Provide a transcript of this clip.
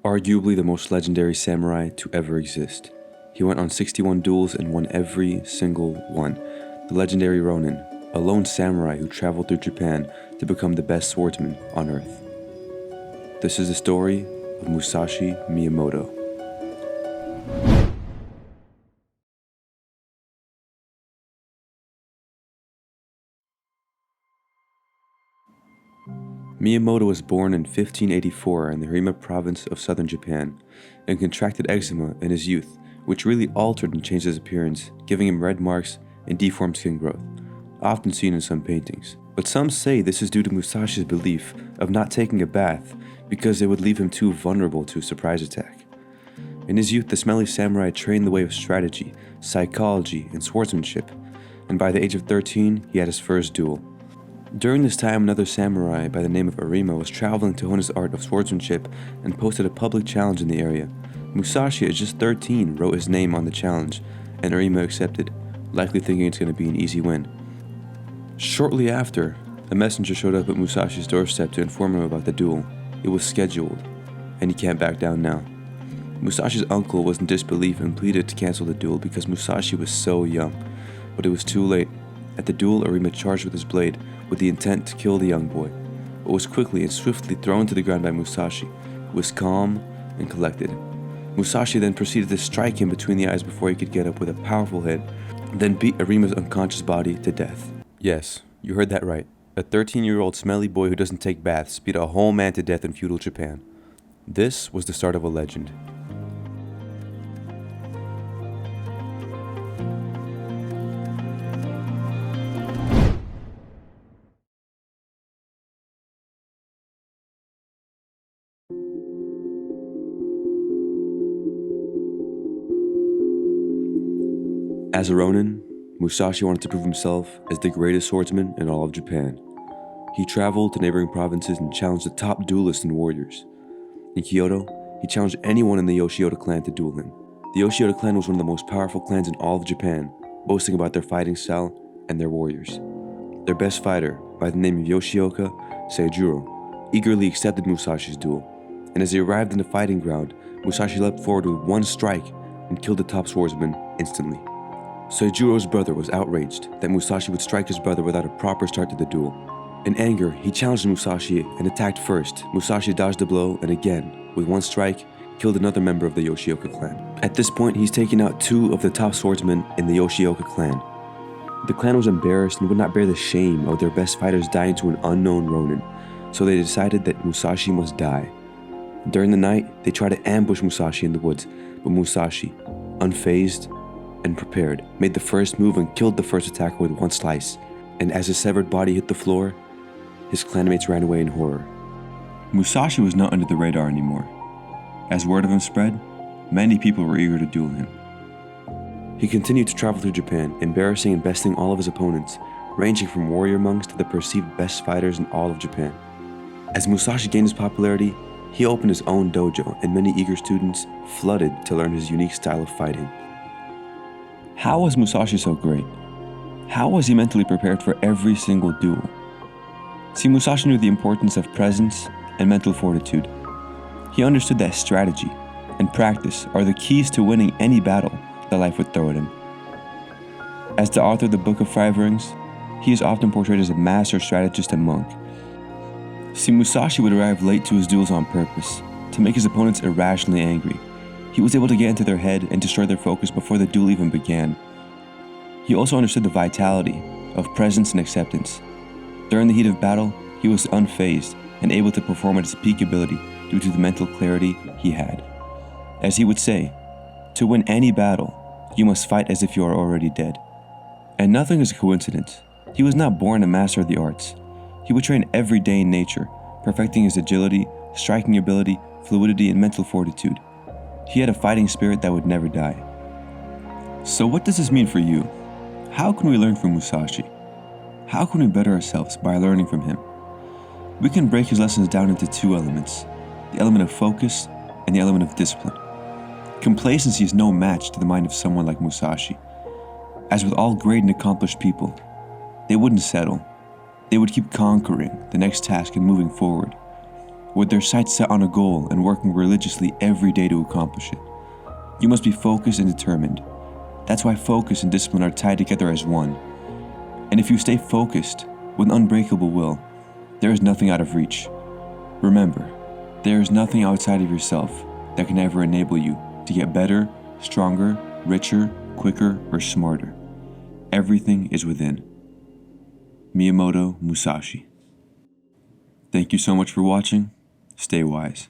Arguably the most legendary samurai to ever exist. He went on 61 duels and won every single one. The legendary Ronin, a lone samurai who traveled through Japan to become the best swordsman on earth. This is the story of Musashi Miyamoto. Miyamoto was born in 1584 in the Harima province of southern Japan and contracted eczema in his youth, which really altered and changed his appearance, giving him red marks and deformed skin growth, often seen in some paintings. But some say this is due to Musashi's belief of not taking a bath because it would leave him too vulnerable to a surprise attack. In his youth, the smelly samurai trained the way of strategy, psychology, and swordsmanship, and by the age of 13, he had his first duel. During this time, another samurai by the name of Arima was traveling to hone his art of swordsmanship and posted a public challenge in the area. Musashi, at just 13, wrote his name on the challenge, and Arima accepted, likely thinking it's going to be an easy win. Shortly after, a messenger showed up at Musashi's doorstep to inform him about the duel. It was scheduled, and he can't back down now. Musashi's uncle was in disbelief and pleaded to cancel the duel because Musashi was so young, but it was too late. At the duel, Arima charged with his blade with the intent to kill the young boy, but was quickly and swiftly thrown to the ground by Musashi, who was calm and collected. Musashi then proceeded to strike him between the eyes before he could get up with a powerful hit, then beat Arima's unconscious body to death. Yes, you heard that right. A 13-year-old smelly boy who doesn't take baths beat a whole man to death in feudal Japan. This was the start of a legend. As a Ronin, Musashi wanted to prove himself as the greatest swordsman in all of Japan. He traveled to neighboring provinces and challenged the top duelists and warriors. In Kyoto, he challenged anyone in the Yoshioda clan to duel him. The Yoshioda clan was one of the most powerful clans in all of Japan, boasting about their fighting style and their warriors. Their best fighter, by the name of Yoshioka Seijuro, eagerly accepted Musashi's duel, and as he arrived in the fighting ground, Musashi leapt forward with one strike and killed the top swordsman instantly. Seijuro's brother was outraged that Musashi would strike his brother without a proper start to the duel. In anger, he challenged Musashi and attacked first. Musashi dodged a blow and again, with one strike, killed another member of the Yoshioka clan. At this point, he's taken out two of the top swordsmen in the Yoshioka clan. The clan was embarrassed and would not bear the shame of their best fighters dying to an unknown Ronin, so they decided that Musashi must die. During the night, they tried to ambush Musashi in the woods, but Musashi, unfazed and prepared, made the first move and killed the first attacker with one slice, and as his severed body hit the floor, his clanmates ran away in horror. Musashi was not under the radar anymore. As word of him spread, many people were eager to duel him. He continued to travel through Japan, embarrassing and besting all of his opponents, ranging from warrior monks to the perceived best fighters in all of Japan. As Musashi gained his popularity, he opened his own dojo, and many eager students flooded to learn his unique style of fighting. How was Musashi so great? How was he mentally prepared for every single duel? See, Musashi knew the importance of presence and mental fortitude. He understood that strategy and practice are the keys to winning any battle that life would throw at him. As the author of the Book of Five Rings, he is often portrayed as a master strategist and monk. See, Musashi would arrive late to his duels on purpose, to make his opponents irrationally angry. He was able to get into their head and destroy their focus before the duel even began. He also understood the vitality of presence and acceptance. During the heat of battle, he was unfazed and able to perform at his peak ability due to the mental clarity he had. As he would say, to win any battle, you must fight as if you are already dead. And nothing is a coincidence. He was not born a master of the arts. He would train every day in nature, perfecting his agility, striking ability, fluidity, and mental fortitude. He had a fighting spirit that would never die. So what does this mean for you? How can we learn from Musashi? How can we better ourselves by learning from him? We can break his lessons down into two elements, the element of focus and the element of discipline. Complacency is no match to the mind of someone like Musashi. As with all great and accomplished people, they wouldn't settle. They would keep conquering the next task and moving forward. with their sights set on a goal and working religiously every day to accomplish it. You must be focused and determined. That's why focus and discipline are tied together as one. And if you stay focused with an unbreakable will, there is nothing out of reach. Remember, there is nothing outside of yourself that can ever enable you to get better, stronger, richer, quicker, or smarter. Everything is within. Miyamoto Musashi. Thank you so much for watching. Stay wise.